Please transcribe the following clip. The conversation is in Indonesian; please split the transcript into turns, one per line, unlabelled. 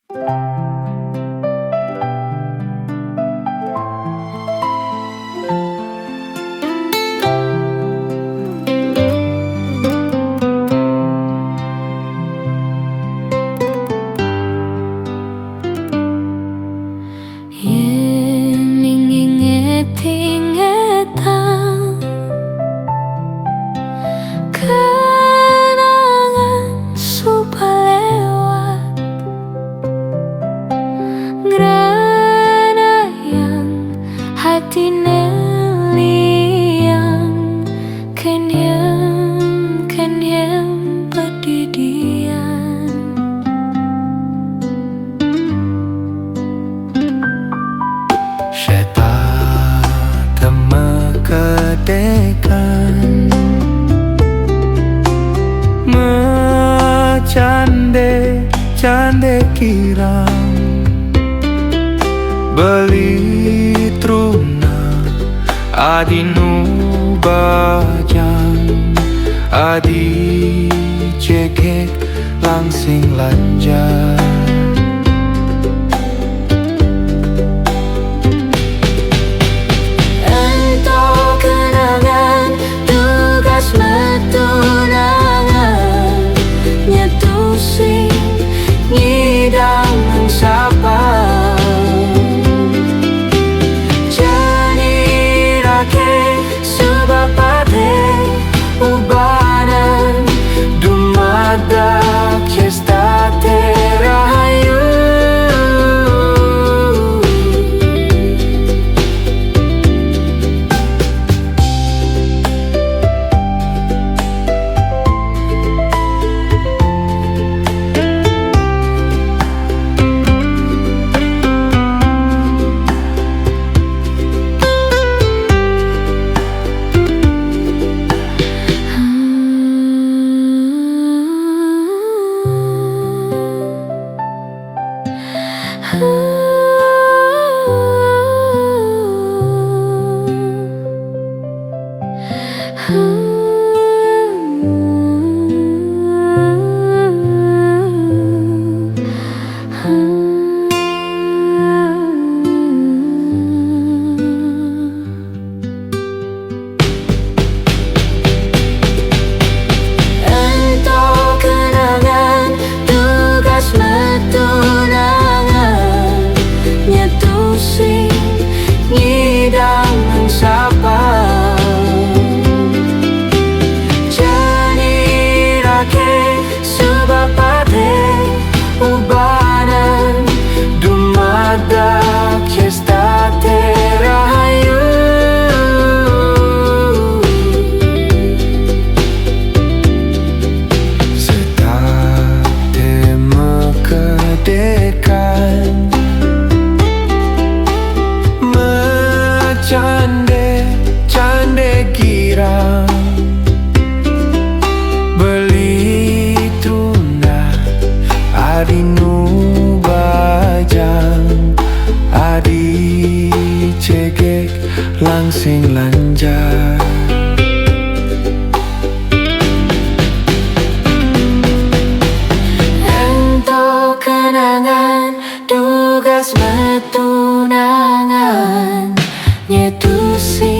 Yen inget-ingetan kenangan supa lewat ngerana yang hati neliang kenyang pedidian
Syeta temekedekan cande kirang beli truna adinu bajang adi cekek langsing lanjar
ngidang sapa janirake subapate ubanan dumadak cesta terahayu ngidang sapa janirake subapate ubanan dumadak cesta terahayu
Syeta temekedekan cande kirang beli truna adinu bajang adi cekek langsing lanjar
ento kenangan tugas metunangan nyetusi